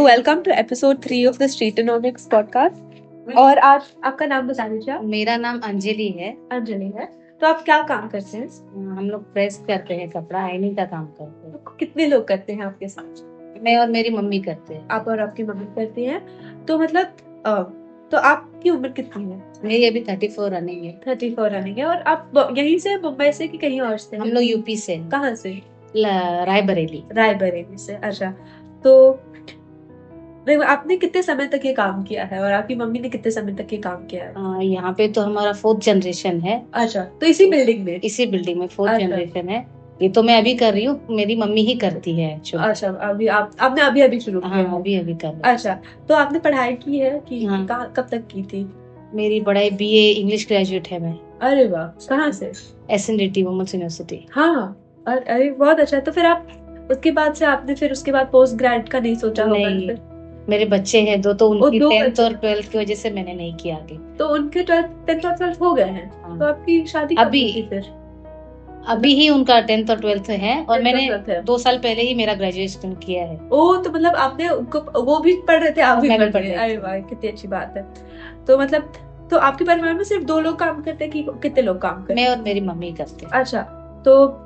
Welcome to episode 3 of the Streetonomics podcast. और आज आपका नाम बता दीजिए आप। मेरा नाम अंजलि है। अंजलि है। तो आप क्या काम करते हैं? हम लोग प्रेस करते हैं, कपड़ा आयनिंग का काम करते हैं। तो कितने लोग करते हैं आपके साथ? मैं और मेरी मम्मी करते हैं। आप और आपकी मम्मी करती हैं। तो मतलब तो आपकी उम्र कितनी है? मेरी अभी 34 रनिंग है। 34 रनिंग है। और आप यहीं से, मुंबई से कि कहीं और से? हम लोग यूपी से। कहाँ से? रायबरेली। रायबरेली से। अच्छा, तो देखो, आपने कितने समय तक ये काम किया है और आपकी मम्मी ने कितने समय तक ये काम किया है? यहाँ पे तो हमारा 4th जनरेशन है। अच्छा, तो इसी बिल्डिंग में? इसी बिल्डिंग में 4th अच्छा। जनरेशन है। ये तो मैं अभी कर रही हूँ, मेरी मम्मी ही करती है actually। अच्छा, अभी आपने अभी शुरू किया? हाँ, अभी कर रही हूँ। अच्छा, तो आपने पढ़ाई की है कि हाँ। कब तक की थी? मेरी पढ़ाई BA इंग्लिश ग्रेजुएट है मैं। अरे वाह, कहाँ से? SNDT women's university. हाँ, अरे बहुत अच्छा। तो फिर आप उसके बाद से आपने फिर उसके बाद पोस्ट ग्रेड का नहीं सोचा होगा? नहीं, फिर मेरे बच्चे हैं दो, तो उनकी दो 10th बच्चे। और 12th की वजह से मैंने नहीं किया आगे। तो उनके 10th और 12th हो गए हैं। हाँ। तो आपकी शादी कब अभी- हुई थी फिर? अभी ही उनका 10th और 12th है, और 10th मैंने और 12th है। 2 साल पहले ही मेरा ग्रेजुएशन किया है। ओ, तो मतलब आपने उनको, वो भी पढ़ रहे थे, आप भी मैं भी पढ़ पढ़ रहे? रही अरे वाह, कितनी अच्छी बात है। तो मतलब, तो आपके परिवार में सिर्फ 2 लोग काम करते हैं कि कितने लोग काम करते हैं? मैं और मेरी मम्मी करते हैं। अच्छा, तो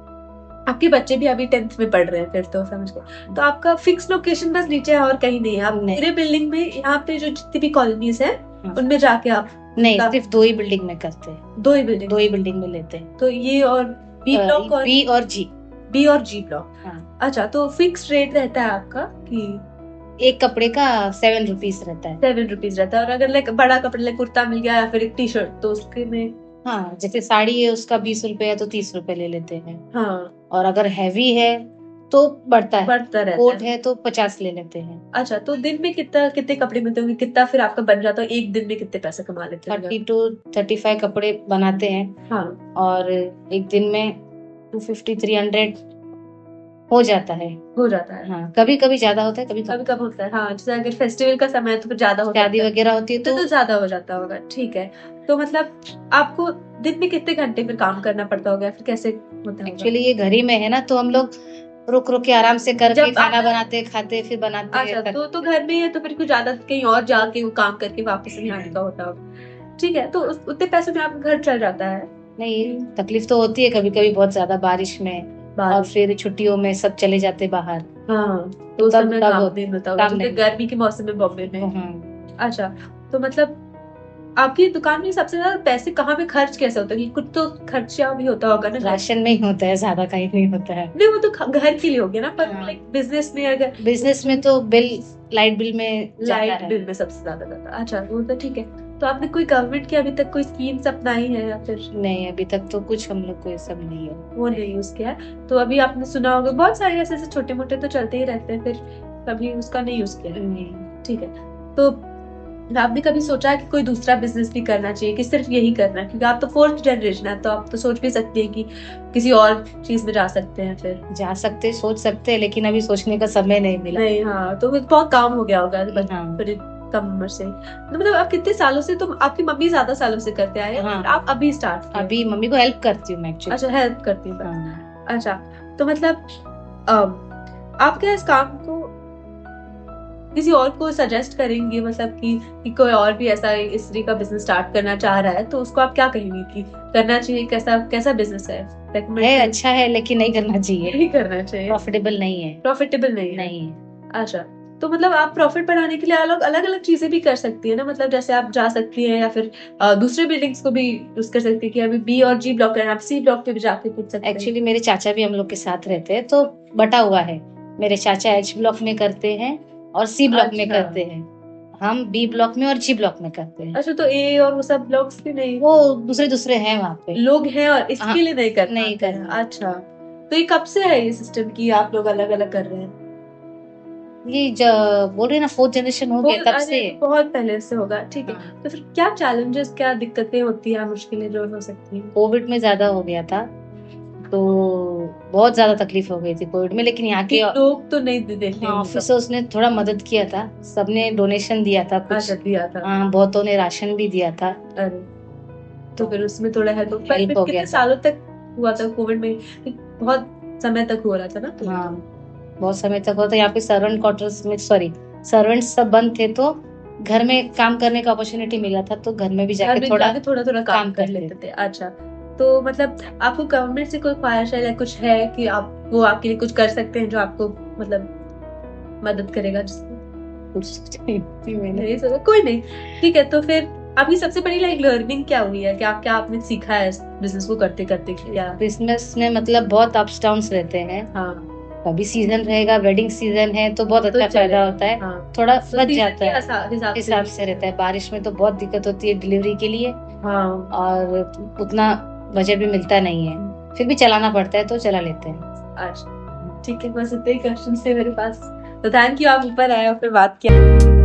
आपके बच्चे भी अभी 10th में पढ़ रहे हैं फिर, तो समझ गए। तो आपका फिक्स लोकेशन बस नीचे है और कहीं नहीं है? आप नहीं। मेरे बिल्डिंग में यहाँ पे जो जितनी भी कॉलोनीज है हाँ। उनमें जाके आप? नहीं, सिर्फ 2 ही बिल्डिंग में करते हैं। 2 ही बिल्डिंग? 2 ही बिल्डिंग में लेते हैं। तो ये और बी ब्लॉक और B और G। बी और जी ब्लॉक। हाँ। अच्छा, तो फिक्स रेट रहता है आपका कि? एक कपड़े का 7 रुपीज रहता है। 7 रुपीज रहता है। और अगर लाइक बड़ा कपड़ा, लाइक कुर्ता मिल गया या फिर एक टी शर्ट, तो उसके में? हाँ, जैसे साड़ी है उसका 20 रुपए है तो 30 रुपए ले लेते हैं। हाँ, और अगर हैवी है तो बढ़ता रहता कोट है तो 50 ले लेते हैं। अच्छा, तो दिन में कितने कपड़े मिलते होंगे? कितना फिर आपका बन जाता है? एक दिन में कितने पैसे कमा लेते हैं? 30 to 35 कपड़े बनाते हैं। हाँ, और एक दिन में 250-300 हो जाता है। हाँ, कभी कभी ज्यादा होता है, कभी कभी कब होता है। हाँ, जैसे अगर फेस्टिवल का समय है तो फिर ज्यादा होता है, शादी वगैरह होती है तो ज्यादा हो जाता होगा। ठीक है, तो मतलब आपको दिन में कितने घंटे फिर काम करना पड़ता होगा, फिर कैसे होता है? एक्चुअली ये घर ही में है ना, तो हम लोग रुक रुक के आराम से करके जब खाना आप- बनाते खाते फिर बनाते अच्छा, तो घर में है तो फिर कुछ ज्यादा कहीं और जाके वो काम करके वापस नहीं आने का होता होगा। ठीक है, तो उतने पैसों में आपका घर चल जाता है? नहीं, तकलीफ तो होती है कभी कभी बहुत ज्यादा, बारिश में और फिर छुट्टियों में सब चले जाते बाहर। हाँ, तो उस समय काम नहीं मिलता होगा, काम जैसे नहीं। गर्मी के मौसम में बॉम्बे में। हाँ। अच्छा, तो मतलब आपकी दुकान में सबसे ज्यादा पैसे कहाँ पे खर्च कैसे होते हैं? कुछ तो खर्चा भी होता होगा ना? राशन में ही होता है, ज्यादा कहीं नहीं होता है। नहीं, वो तो घर के लिए हो गया ना, पर हाँ। लाइक बिजनेस में, अगर बिजनेस में तो लाइट बिल में लाइट बिल में सबसे ज्यादा जाता है। अच्छा, वो तो ठीक है। तो आपने कोई गवर्नमेंट की अभी तक कोई स्कीम्स अपनाई है या फिर? नहीं, अभी तक तो कुछ हम लोग को ये सब नहीं है। वो नहीं यूज किया है। तो अभी आपने सुना होगा बहुत सारे ऐसे छोटे मोटे तो चलते ही रहते हैं, फिर कभी उसका नहीं यूज किया? नहीं। ठीक है, तो आपने कभी सोचा है कि कोई दूसरा बिजनेस भी करना चाहिए कि सिर्फ यही करना है? क्योंकि आप तो 4th जनरेशन है, तो आप तो सोच भी सकते हैं कि किसी और चीज में जा सकते हैं फिर। जा सकते, सोच सकते हैं, लेकिन अभी सोचने का समय नहीं मिला। नहीं, हाँ, तो बहुत काम हो गया होगा हाँ। बड़ी कम उम्र से। तो मतलब आप कितने सालों से, तो आपकी मम्मी ज्यादा सालों से करते आए हैं? हाँ। आप अभी स्टार्ट किए? अभी मम्मी को हेल्प करती हूँ मैं एक्चुअली। अच्छा, हेल्प करती हूँ। हाँ। अच्छा, तो मतलब आप क्या इस काम को किसी और को सजेस्ट करेंगे? मतलब कि कोई और भी ऐसा इस तरह का बिजनेस स्टार्ट करना चाह रहा है, तो उसको आप क्या कहेंगे कि करना चाहिए? कैसा बिजनेस है? अच्छा है, लेकिन नहीं करना चाहिए। नहीं करना चाहिए। प्रॉफिटेबल नहीं है। प्रॉफिटेबल नहीं है। अच्छा, तो मतलब आप प्रॉफिट बढ़ाने के लिए अलग अलग चीजें भी कर सकती है ना? मतलब जैसे आप जा सकती हैं या फिर दूसरे बिल्डिंग्स को भी यूज कर सकती है कि अभी बी और जी ब्लॉक है, आप सी ब्लॉक पे भी जाके पूछ सकते हैं। एक्चुअली मेरे चाचा भी हम लोग के साथ रहते हैं, तो बटा हुआ है। मेरे चाचा H ब्लॉक में करते हैं और C ब्लॉक में करते हैं, हम B ब्लॉक में और G ब्लॉक में करते हैं। अच्छा, तो ए और वो सब ब्लॉक्स भी नहीं? वो दूसरे हैं वहाँ पे लोग हैं और इसके हाँ, लिए नहीं नहीं करना। अच्छा, तो ये कब से है ये सिस्टम कि आप लोग अलग अलग कर रहे हैं? ये बोल रहे ना 4th जनरेशन हो गया तब से। बहुत पहले से होगा। ठीक है, हाँ। तो फिर क्या चैलेंजेस, क्या दिक्कतें होती है, मुश्किलें जो हो सकती हैं? कोविड में ज्यादा हो गया था, तो बहुत ज्यादा तकलीफ हो गई थी कोविड में, लेकिन यहाँ के लोग तो नहीं देते। ऑफिसर्स ने थोड़ा मदद किया था, सबने डोनेशन दिया था कुछ। दिया था। बहुतों ने राशन भी दिया था। अरे, तो फिर उसमें थोड़ा हेल्प हो गया। कितने सालों तक हुआ था कोविड में? बहुत समय तक हो रहा था ना? हाँ, बहुत समय तक होता है यहाँ पे सर्वेंट क्वार्टर्स में, सॉरी सर्वेंट्स सब बंद थे तो घर में काम करने का अपॉर्चुनिटी मिला था, तो घर में भी घर जाके में थोड़ा जाके थोड़ा थोड़ा काम कर लेते थे। अच्छा, तो मतलब आपको गवर्नमेंट से कोई ख्वाहिश है या कुछ है कि आप वो आपके लिए कुछ कर सकते हैं जो आपको मतलब मदद करेगा, जिसको कुछ मैंने नहीं सोचा? कोई नहीं, ठीक है। तो फिर आपकी सबसे बड़ी लाइक लर्निंग क्या हुई है, क्या क्या आपने सीखा है इस बिजनेस को करते करते क्या? बिजनेस में मतलब बहुत अप्स डाउन्स रहते हैं। हाँ, कभी सीजन रहेगा, वेडिंग सीजन है तो बहुत अच्छा फायदा होता है, हाँ, थोड़ा तो बच season जाता के है, हिसाब हिसाब से रहता है। बारिश में तो बहुत दिक्कत होती है डिलीवरी के लिए, हाँ, और उतना बजट भी मिलता नहीं है, फिर भी चलाना पड़ता है तो चला लेते हैं। अच्छा, ठीक है। बस इतने ही क्वेश्चन थे मेरे पास, तो थैंक यू आप ऊपर आए और फिर बात किया।